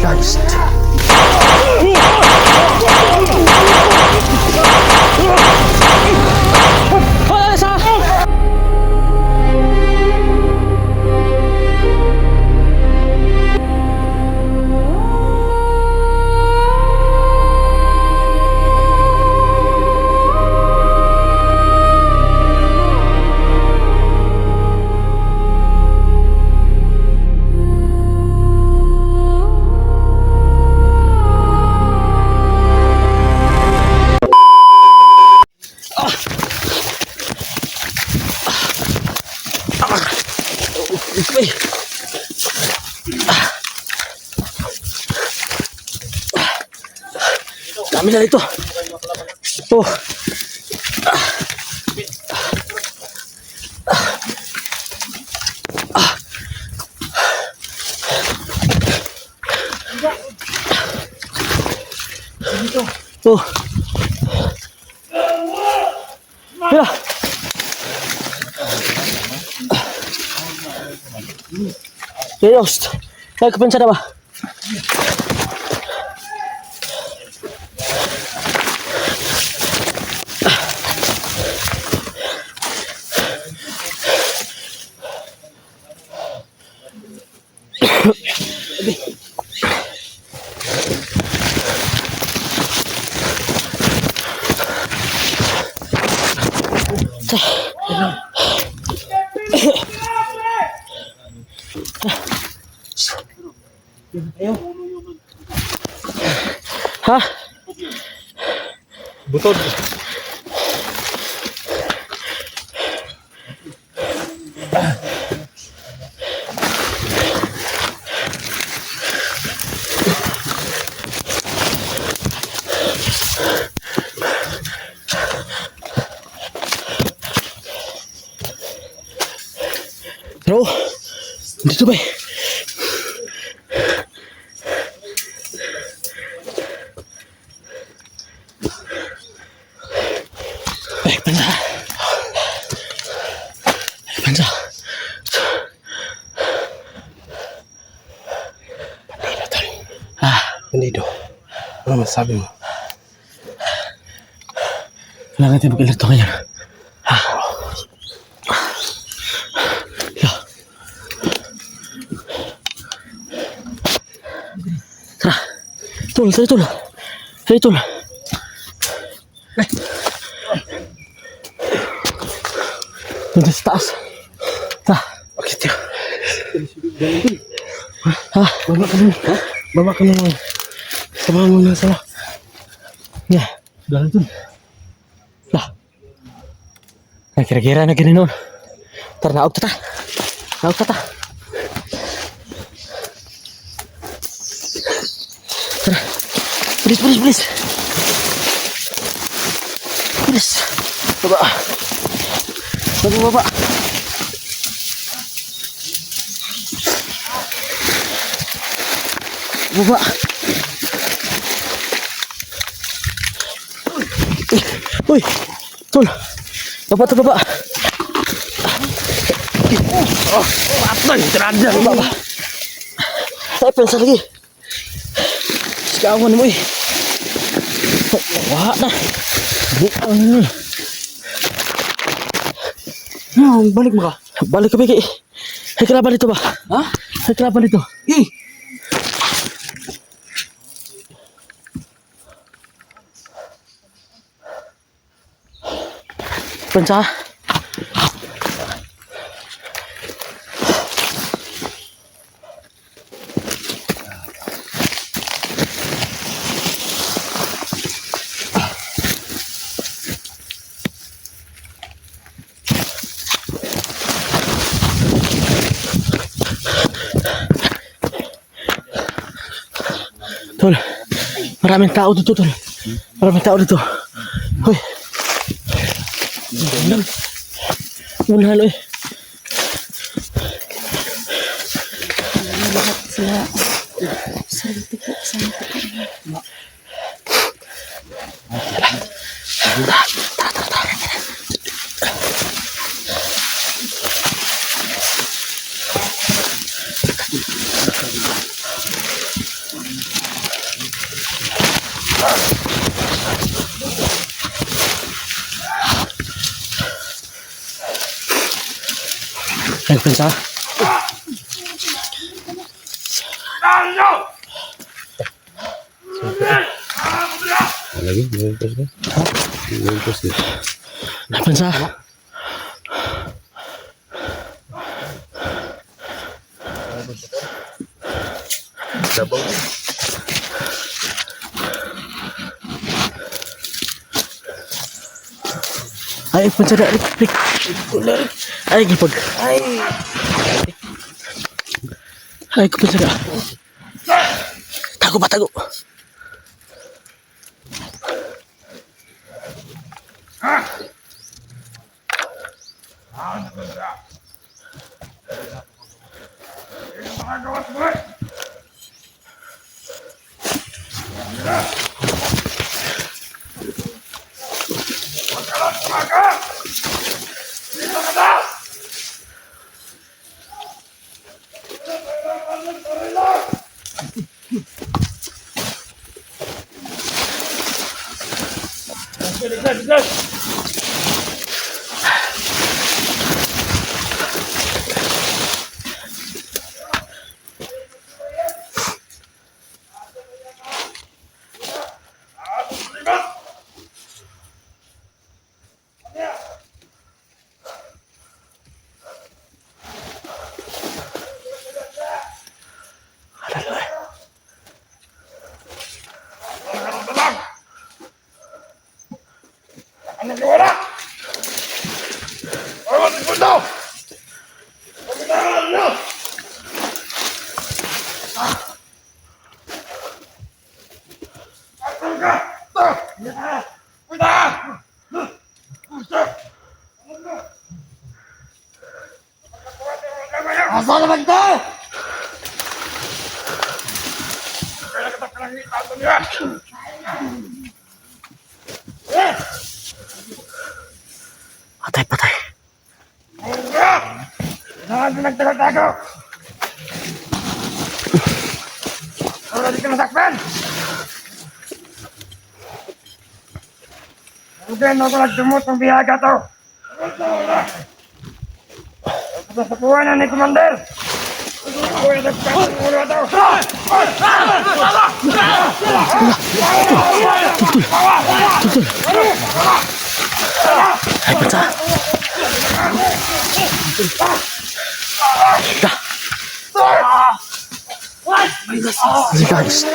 charged. Uy. Dami na dito. Oh. Oh. Ya. Serius, saya kepencet apa? Hah? Butod. Bro, dito ba? Pansa. Pansa. Bandido, tol. Ah, Bandido. Ano masabi mo? kailangan natin mag-alerto ngayon. Ah. Ya. Tara. Tul, tara, tul. Tara, tul. Doon sa taas. Tara. Bakit yun? Ha? Baba ka naman. Ha? Baba ka naman. Samahan mo na sama. Ya. Dahil dun. Lah. Nah, kira-kira na gini noon. Tara, naog ta. Naog ta. Tara. Bilis, bilis, bilis. Bilis. Baba. Baba, baba. Baba. Uy, Tul. Baba to, baba. Apa yang terada? Baba. Saya pensa lagi. Sekawan mo eh. Wah, dah. Balik mo ka. Balik ka, Piki. Ay, kalaban dito ba? Ha? Ay, kalaban dito. Pensa. Tol, maraming tao dito, Tol. Maraming tao dito. Hoy. Unahan, eh. Lahat sila salito po sa mga Nagpensa. Lagi, bungkus ka. Bungkus ka. Nagpensa. Dabaw. Ay, pensa dah. Rik. Ay, gipag. Ay, pensa dah. Tago ba, tago. Patay. Nagtago! Wala di ka nasakpan! Hindi ako nagdumot ng biyaga to! Sa puwanan ni Commander! Ako yung nagkakot ng ulo to! Ay, pensa. Guys.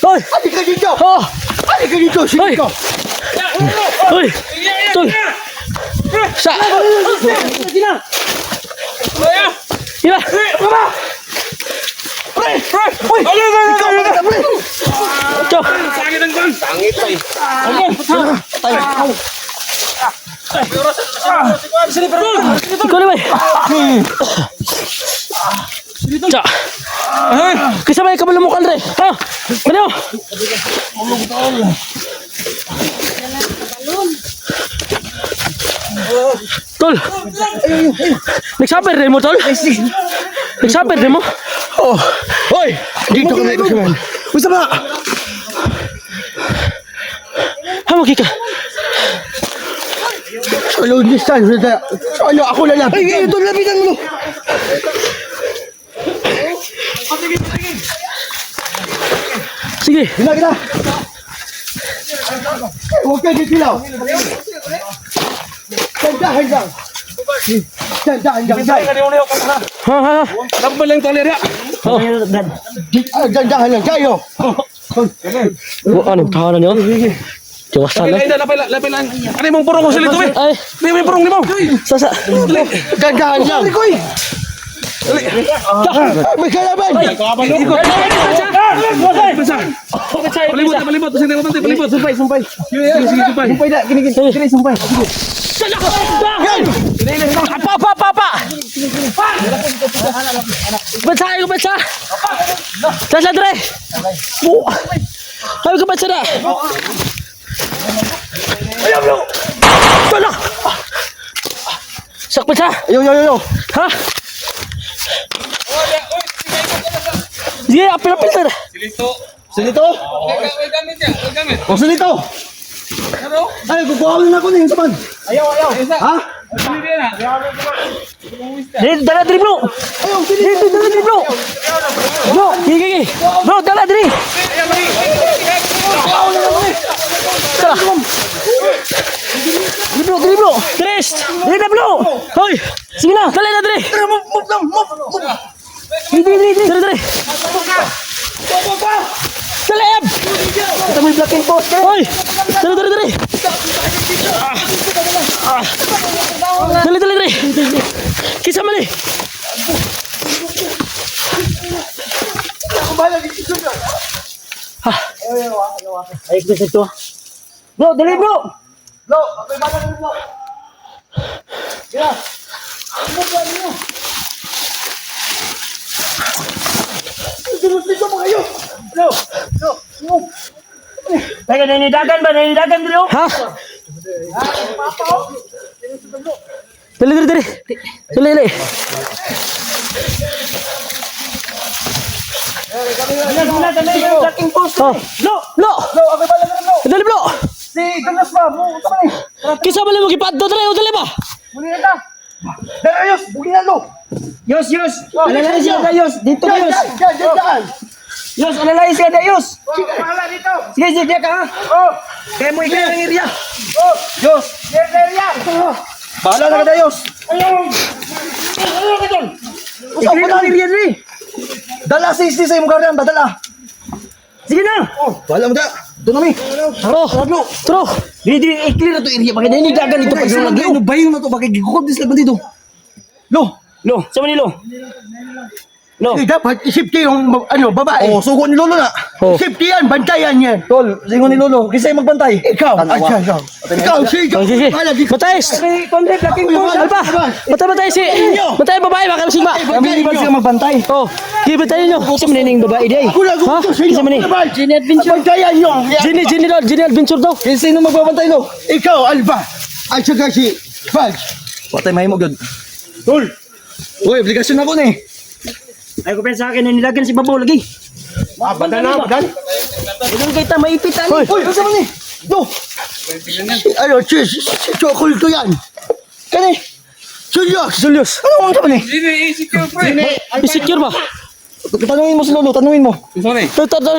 Hoy! Alik ka dito! Oh! Alik ka dito! Sige Hoy! ka! Hoy! Tol! Sa! Ina! Uy! Cho! Sangit pa eh! Ikaw na ba? Cha! Kasama yung kabalumukan re! Ha? Ano? Tol! Nagsaper rin mo, Tol? Nagsaper rin mo? Oh! Hoy! Dito ka na ito! Basta ba? Hamagi ka! Solo distance! Solo ako na lang! Ay! Ito lapitan mo! Sige! Gila kita! Huwag ka gitilaw! Dandahan lang! Dandahan lang! Ha? Dapat lang toler ya! Oh! Dandahan lang! Kayo! Anong tahanan niyo? Tiwasan lang. Lapay lang. Ano yung purong ko sila ito eh? Ay! May purong ni mo. Sasa! Dandahan lang! May kalaban! Palibot. Sumpay. Sumpay na, kini sumpay. Apa. Bansa. Tasla dre. Ayo ke bansa dah. Tolong. Sak bansa. Yo. Ha? Dia apel dah. Silito? O silito? Ay, kukuha na ako niyan saman. Ayaw. Ha? Dala diri bro. Ayaw, sili. Dala diri bro. Bro, gigi. Bro, dala diri. Diri bro. Tres. Diri na bro. Hoy. Sige na, dala na diri. Move. Diri. Dala. Kita mo yung blocking post. Hoy. Dali. Dali. Kisa mali. Ay, ito. Bro, dali bro. Lo, ako'y bala na mo. Kaya. Dito mo kayo. Lo. Teka, naninidagan ba? Naninidagan dito? Ha? Dali. Dali. Kami yung blocking post. Oh. Lo. Ako'y bala na mo. Dali bro. Si Douglas ba? Mo ito man eh. Kisa mali mo gipadto dali ba? Muli na ka. Ayos, buli na lo. Yos. Alalay siya na Yos. Dito Yos. Diyan. Yos, alalay siya na Yos. Wala dito. Sige, ka ha. Oh. Kaya mo ikaw ang area. Oh. Diyos. Yan. Bahala na ka na, Diyos. Ayaw ka dyan. Ikaw ang area rin. Dala 60 sa imong karyan, badala. Sige na. Bahala mo da. Doon kami. Tro. Di i-clear na to area. Bakit naninidagan ito pag lagi? Ano ba yun na to? Bakit gigukod lang dito? Lo. Lo, sama ni Lo. Lo. Dapat isipti yung babae. Oh, sugo ni Lolo na. Oh. Isipti yan, bantayan yan. Tol, singo ni Lolo. Kisa'y magbantay. Ikaw. Ikaw, sige. Sige. Matayes. Konde, blocking post. Alba. Matay si. Matay babae baka sigma. Kami ba sila magbantay? Oh, gibitayin nyo. Kasi manining babae day. Ha? Kisa mani. Gini Adventure. Bantayan nyo. Gini adventure daw. Sino magbabantay no? Ikaw, Alba. At saka si Fudge. Patay mahimo gud. Tol. Uy, obligasyon ako ni. Ay ko sa akin naninidagan si Babaw lagi. Badal. Ilang kita maipitan. Uy, ano man ni? Do. Ayo, cheese. Chocolate ko yan. Kani. Julius. Ano ang ni? Insecure ba? Tanungin mo si Lolo, tanungin mo.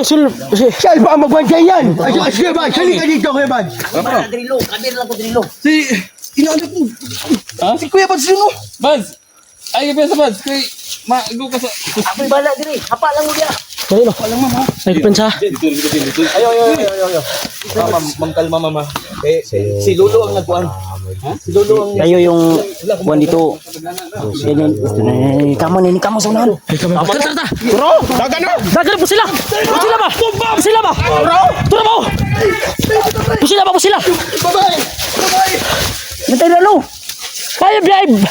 Sul. Siya ba ang magbantay yan? Siya ba? Sali ka dito, Kuya Bad. Drilo, kabir lang ko drilo. Si... Inaanap mo. Si Kuya Bad sino? Baz! Ay, kaya sa Baz, kay mago ka sa... Ako'y bala diri. Hapa lang mo dia. Dali no. Ay pensa. Ayo. Ma'am, kalma, mama. Si Lolo ang nagkuhan. Si Lolo ang... Tayo yung buwan dito. Kamu sa unahan. Tara. Bro, dagan po sila. Pusila ba? Tara mo. Pusila. Babae! Natay na lo. Ay, babe.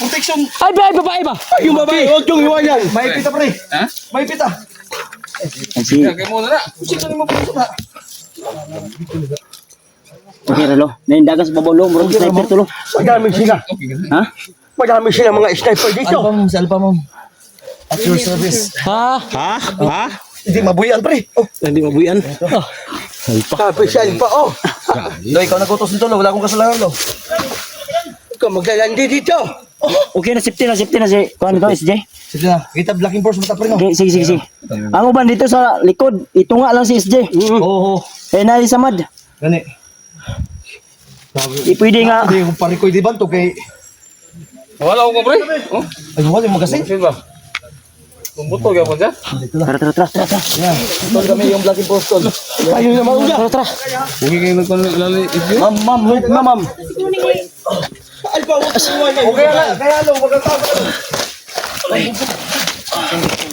Protection. Ay, babae ba? Yung babae, huwag yung iwanan. May pita pre. Ha? May pita. Kaya mo na na. Sino mo po na? Okay lo. Naindagan sa Babaw lo. Murag sniper to lo. Madami sila. Ha? Madami sila mga sniper dito. Alpa mo. At your service. Ha? Hindi mabuyan pre. Oh, Hindi mabuyan. sabi siya pa. Oh. Lo, ikaw nagutos nito lo. Wala akong kasalanan lo. Ikaw maglalandi dito. Okay na safety na si kuan to SJ. Sige na. Kita blocking force mata pre no. Okay, sige. Ang uban dito sa likod, itunga lang si SJ. Oo. Eh na samad. Gani. Di pwede nga. Hindi ko pare ko di banto kay Wala ko pre. Oh, ay wala mo kasi. sino ba? Bumbuto kaya mo dyan? Tara. Tol kami yung blocking force tol. Ayun na mauna. Tara. Huwag kayo nagpalali. Ma'am, wait na ma'am. Alba, wag mo iwanan. Okay na, kaya lo, magkakaba.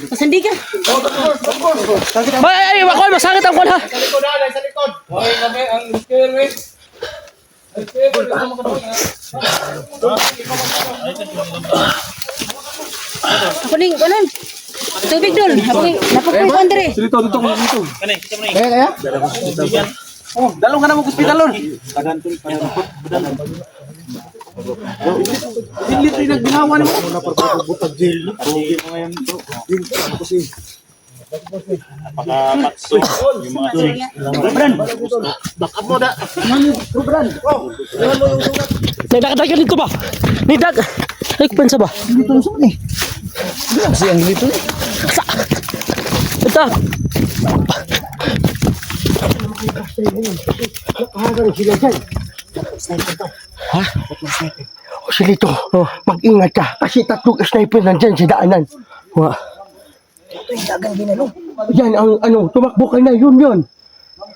Pasandi ka. Ay, wako, masakit ang kwan ha. Hoy, kami ang stairway. Ang stairway sa mga kabuhi. Ako ning kanan. Tubig dol. Napakoy ko andre. Dito, dito, dito. Dalong ka na mo hospital lon. Hindi ito yung nagbinawa mo. Nagdagat ka dito ba? Nidag. Ay, kupensa ba? Dito sa ni. Kasi ang dito ni. Sa. Ito. Ha? O Silito, mag-ingat ka. Kasi tatlong sniper nandyan sa daanan. Wa. Yan ang ano, tumakbo ka na, yun.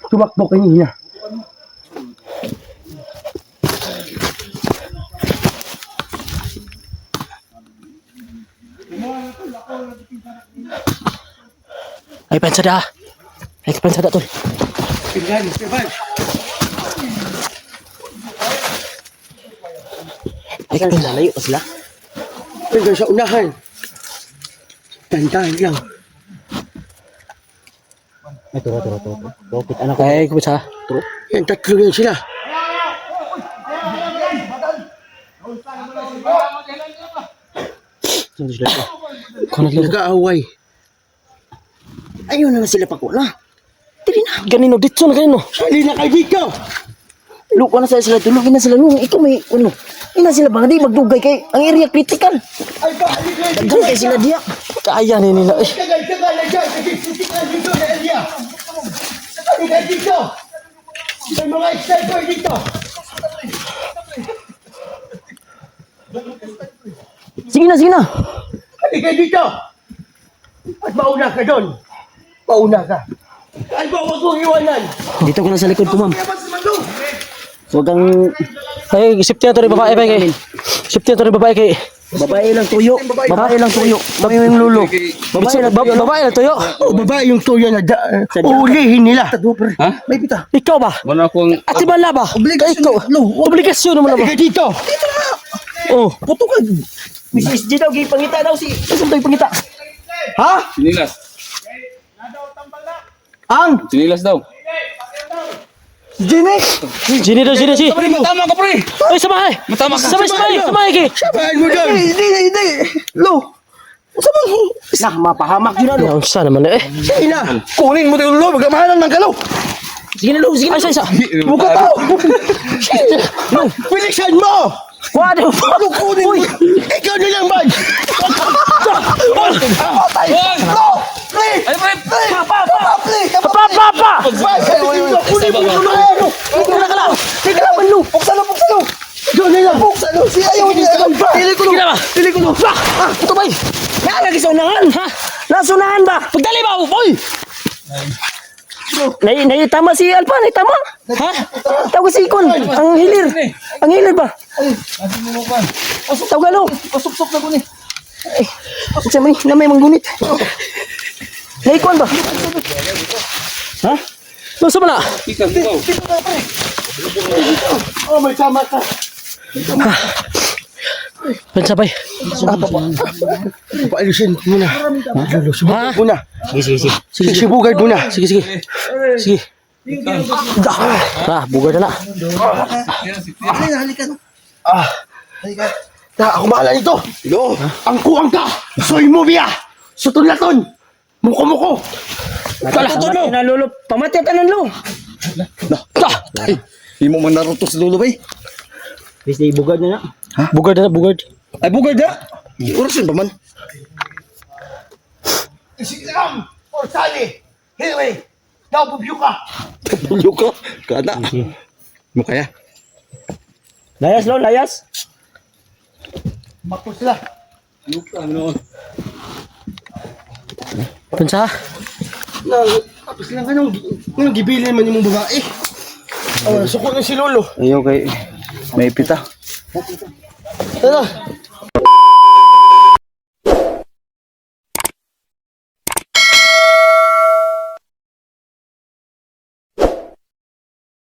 Tumakbo ka niya. Ay, pensa da. Ay, pensa da tol. Ay, pensa layo pa sila. Hanggang sa unahan. Tantahan lang. Ay, kupensa. Yan, tatlo yan sila. Kuno lang. Nag-aaway. Ayun na sila pa ko na. Dili na. Ganino dito na ganino. Sali na kayo dito. Luko na sila tulog na sila nung ikaw may ano. Ina sila ba di magdugay kay ang area critical. Ay, balik na dito. Daghan kay sila diya. Kaya ni nila. Eh. Tagal na dyan. Kasi critical dito na area. Sali kayo dito. May mga sniper dito. Sige na, sige na. Sali kayo dito. At mauna ka doon. Mauna ka. Ay, huwag kong iwanan. Dito ko na sa likod ko, ma'am. Huwag kang Ay, isiptihan to rin babae pa kay. Isiptihan to rin babae kay. babae lang tuyo. Babae lang tuyo. Babae yung lulo. Babae na toyo. Oh, babae yung tuya na uulihin nila. Ha? May pita. Ikaw ba? Wala akong... At bala ba? Ikaw. Obligasyon naman ba? Halika dito. Oh. Puto ka. Mrs. G daw, pangita daw si. Saan tayo pangita? Ha? Sinilas. Ang? Sinilas daw. Jimmy? Sini daw, sini. Pre, matama ka, pre. Ay, samahay. Matama ka. Samahay kay. Sabahan mo doon. Hindi. Lo. Nah, mapahamak yun ano. Ang sa naman eh. Sige na. Kunin mo yung lo. Magkamahalan ng galaw. Sige na, Lo. Sige na. Ay, isa. Buka tao. Piliksan mo. Wado. Kunin mo. Ikaw na lang, bad. Patay. Lo. Pre. Ay, pre. Papa. Kunin mo yung mga. Tika lang, Lo. Buksan lo. Doon na lang. Buksan lo. Si ayaw niya. Pili ko lo. Pili ko lo. Ito ba? Lagi sa unahan. Ha? Nasa unahan ba? Pagdali ba? Boy. Tama si Alpa. Tama. Ha? Tawag si Ikon. Ang hilir. Ang hilir ba? Tawag lo. Pasok na ko ni. Sa may na may manggunit. Naikon ba? Ha? Lo sa bala. Ikaw, ikaw. Oh, may tama ka. Pensa bay. Paalisin muna. Lolo, Ha? subugad muna. Sige. Subugad muna. Sige. Bugad na. Ako bahala nito. Ang kuwang ka. Soy mo biya. Sutulaton. Muko. Pamatay na lolo. Pamatay ka ng lo. Hindi mo man narutos lolo bay. Bis na ibugad na na. Bugad na. Ay bugad na. Orasin ba man? Isigram. Orsali. Hilway. Daw bubyo ka. Bubyo ka? Kana. Mo kaya? Layas lo, layas. Bakos sila. Pensa. Tapos lang anong gibilin man yung babae. Suko na si lolo. Ayaw kay may pita. Tara.